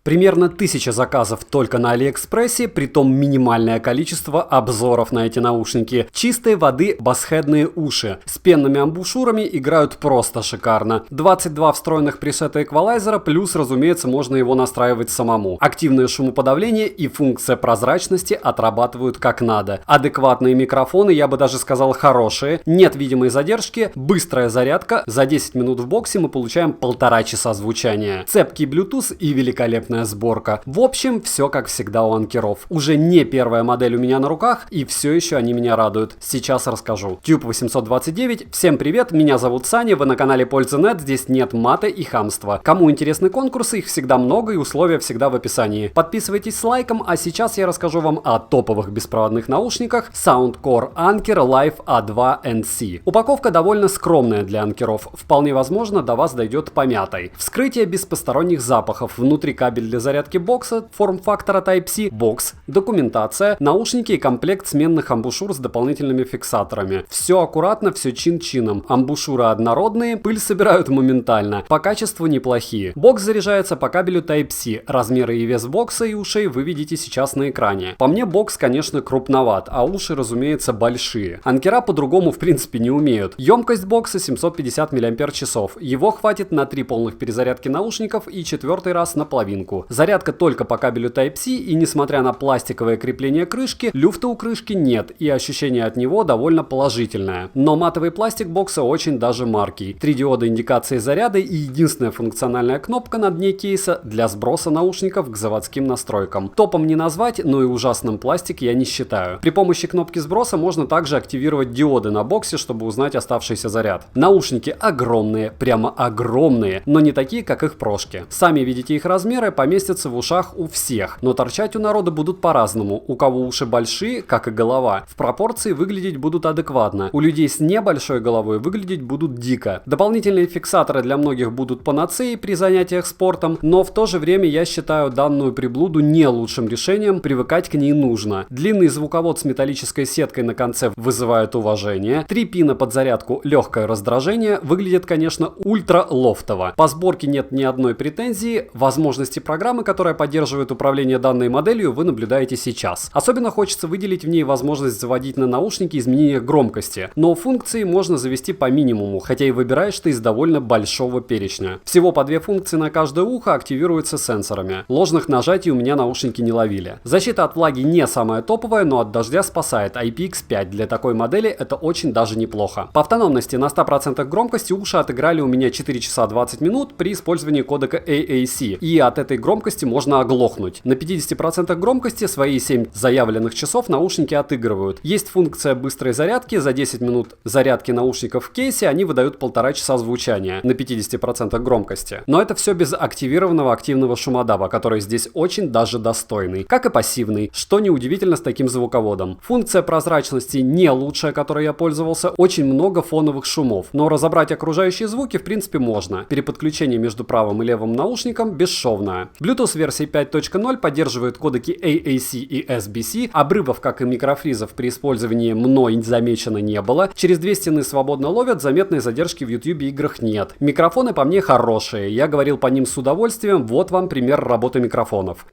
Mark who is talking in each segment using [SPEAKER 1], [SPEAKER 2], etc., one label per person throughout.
[SPEAKER 1] Примерно 1000 заказов только на Алиэкспрессе, притом минимальное количество обзоров на эти наушники. Чистой воды басхедные уши. С пенными амбушюрами играют просто шикарно. 22 встроенных пресета эквалайзера, плюс, разумеется, можно его настраивать самому. Активное шумоподавление и функция прозрачности отрабатывают как надо. Адекватные микрофоны, я бы даже сказал, хорошие. Нет видимой задержки, быстрая зарядка. За 10 минут в боксе мы получаем 1,5 часа звучания. Цепкий Bluetooth и великолепная сборка. В общем, все как всегда у анкеров. Уже не первая модель у меня на руках, и все еще они меня радуют. Сейчас расскажу. Tube 829, всем привет, меня зовут Саня, вы на канале Польза.нет, здесь нет мата и хамства. Кому интересны конкурсы, их всегда много и условия всегда в описании. Подписывайтесь с лайком, а сейчас я расскажу вам о топовых беспроводных наушниках Soundcore Anker Live A2 NC. Упаковка довольно скромная для анкеров, вполне возможно до вас дойдет помятой. Вскрытие без посторонних запахов, внутри кабель для зарядки бокса, форм-фактора Type-C, бокс, документация, наушники и комплект сменных амбушюр с дополнительными фиксаторами. Все аккуратно, все чин-чином. Амбушюры однородные, пыль собирают моментально. По качеству неплохие. Бокс заряжается по кабелю Type-C. Размеры и вес бокса и ушей вы видите сейчас на экране. По мне бокс, конечно, крупноват, а уши, разумеется, большие. Анкера по-другому в принципе не умеют. Емкость бокса 750 мАч. Его хватит на 3 полных перезарядки наушников и 4-й раз на половинку. Зарядка только по кабелю Type-C, и несмотря на пластиковое крепление крышки, люфта у крышки нет, и ощущение от него довольно положительное. Но матовый пластик бокса очень даже маркий. 3 диода индикации заряда и единственная функциональная кнопка на дне кейса для сброса наушников к заводским настройкам. Топом не назвать, но и ужасным пластик я не считаю. При помощи кнопки сброса можно также активировать диоды на боксе, чтобы узнать оставшийся заряд. Наушники огромные, прямо огромные, но не такие, как их прошки. Сами видите их размеры, поместятся в ушах у всех, но торчать у народа будут по-разному. У кого уши большие, как и голова, в пропорции выглядеть будут адекватно. У людей с небольшой головой выглядеть будут дико. Дополнительные фиксаторы для многих будут панацеей при занятиях спортом, но в то же время я считаю данную приблуду не лучшим решением, привыкать к ней нужно. Длинный звуковод с металлической сеткой на конце вызывает уважение. 3 пина под зарядку, легкое раздражение, выглядит, конечно, ультра лофтово. По сборке нет ни одной претензии, возможности программы, которая поддерживает управление данной моделью, вы наблюдаете сейчас. Особенно хочется выделить в ней возможность заводить на наушники изменения громкости, но функции можно завести по минимуму, хотя и выбираешь ты из довольно большого перечня. Всего по 2 функции на каждое ухо активируются сенсорами. Ложных нажатий у меня наушники не ловили. Защита от влаги не самая топовая, но от дождя спасает. IPX5 для такой модели это очень даже неплохо. По автономности на 100% громкости уши отыграли у меня 4 часа 20 минут при использовании кодека AAC, и от этой громкости можно оглохнуть. На 50% громкости свои 7 заявленных часов наушники отыгрывают. Есть функция быстрой зарядки, за 10 минут зарядки наушников в кейсе они выдают 1,5 часа звучания на 50% громкости. Но это все без активированного активного шумодава, который здесь очень даже достойный, как и пассивный, что неудивительно с таким звуководом. Функция прозрачности не лучшая, которой я пользовался, очень много фоновых шумов, но разобрать окружающие звуки в принципе можно. Переподключение между правым и левым наушником бесшовное. Bluetooth версии 5.0 поддерживает кодеки AAC и SBC, обрывов, как и микрофризов, при использовании мной замечено не было. Через 2 стены свободно ловят, заметной задержки в YouTube играх нет. Микрофоны по мне хорошие, я говорил по ним с удовольствием, вот вам пример работы микрофонов.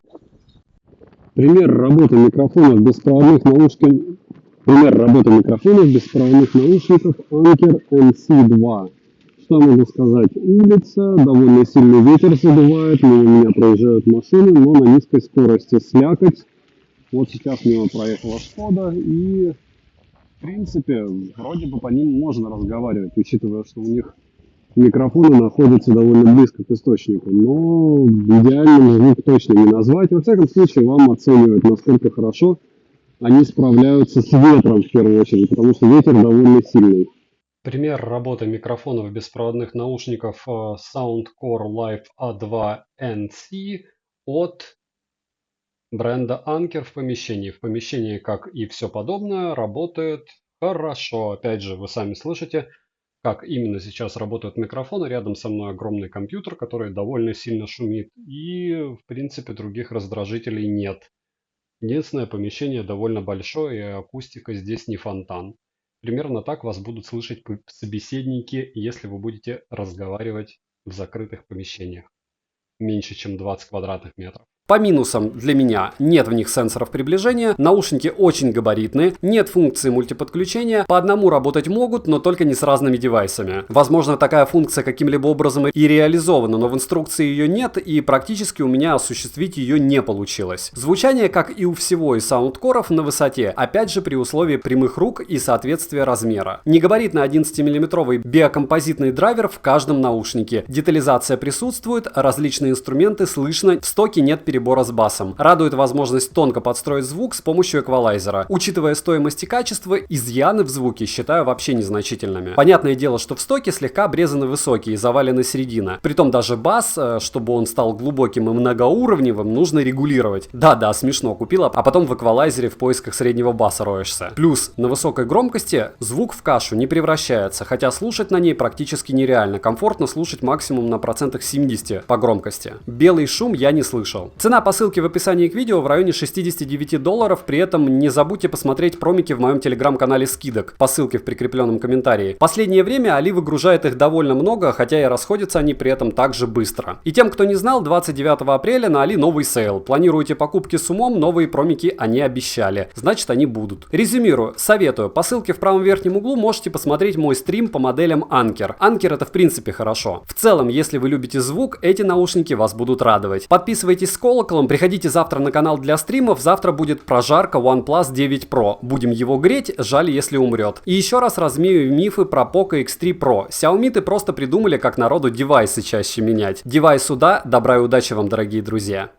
[SPEAKER 2] Пример работы микрофонов беспроводных наушников. Пример работы микрофонов беспроводных наушников Anker NC2. Что могу сказать? Улица, довольно сильный ветер задувает, мимо меня проезжают машины, но на низкой скорости слякоть. Вот сейчас мимо проехала Шкода, и в принципе, вроде бы по ним можно разговаривать, учитывая, что у них микрофоны находятся довольно близко к источнику, но идеальным звук точно не назвать. Во всяком случае, вам оценивают, насколько хорошо они справляются с ветром в первую очередь, потому что ветер довольно сильный.
[SPEAKER 1] Пример работы микрофонов беспроводных наушников Soundcore Live A2 NC от бренда Anker в помещении. В помещении, как и все подобное, работает хорошо. Опять же, вы сами слышите, как именно сейчас работают микрофоны. Рядом со мной огромный компьютер, который довольно сильно шумит. И, в принципе, других раздражителей нет. Единственное, помещение довольно большое, и акустика здесь не фонтан. Примерно так вас будут слышать собеседники, если вы будете разговаривать в закрытых помещениях. меньше, чем 20 квадратных метров. По минусам для меня: нет в них сенсоров приближения, наушники очень габаритные, нет функции мультиподключения, по одному работать могут, но только не с разными девайсами. Возможно, такая функция каким-либо образом и реализована, но в инструкции ее нет, и практически у меня осуществить ее не получилось. Звучание, как и у всего из саундкоров, на высоте, опять же при условии прямых рук и соответствия размера. Негабаритный 11-мм биокомпозитный драйвер в каждом наушнике. Детализация присутствует, различные инструменты слышно, в стоке нет перебора с басом. Радует возможность тонко подстроить звук с помощью эквалайзера. Учитывая стоимость и качество, изъяны в звуке считаю вообще незначительными. Понятное дело, что в стоке слегка обрезаны высокие и завалена середина. Притом даже бас, чтобы он стал глубоким и многоуровневым, нужно регулировать. Да-да, смешно, купила, а потом в эквалайзере в поисках среднего баса роешься. Плюс, на высокой громкости звук в кашу не превращается, хотя слушать на ней практически нереально. Комфортно слушать максимум на процентах 70 по громкости. Белый шум я не слышал. Цена по ссылке в описании к видео в районе $69, при этом не забудьте посмотреть промики в моем телеграм-канале скидок по ссылке в прикрепленном комментарии. Последнее время Али выгружает их довольно много, хотя и расходятся они при этом также быстро. И тем, кто не знал, 29 апреля на Али новый сейл. Планируете покупки с умом, новые промики они обещали. Значит, они будут. Резюмирую, советую, по ссылке в правом верхнем углу можете посмотреть мой стрим по моделям Anker. Anker это в принципе хорошо. В целом, если вы любите звук, эти наушники вас будут радовать. Подписывайтесь с колоколом, приходите завтра на канал для стримов, завтра будет прожарка OnePlus 9 Pro. Будем его греть, жаль, если умрет. И еще раз развею мифы про Poco X3 Pro. Xiaomi просто придумали, как народу девайсы чаще менять. Девайсу да, добра и удачи вам, дорогие друзья.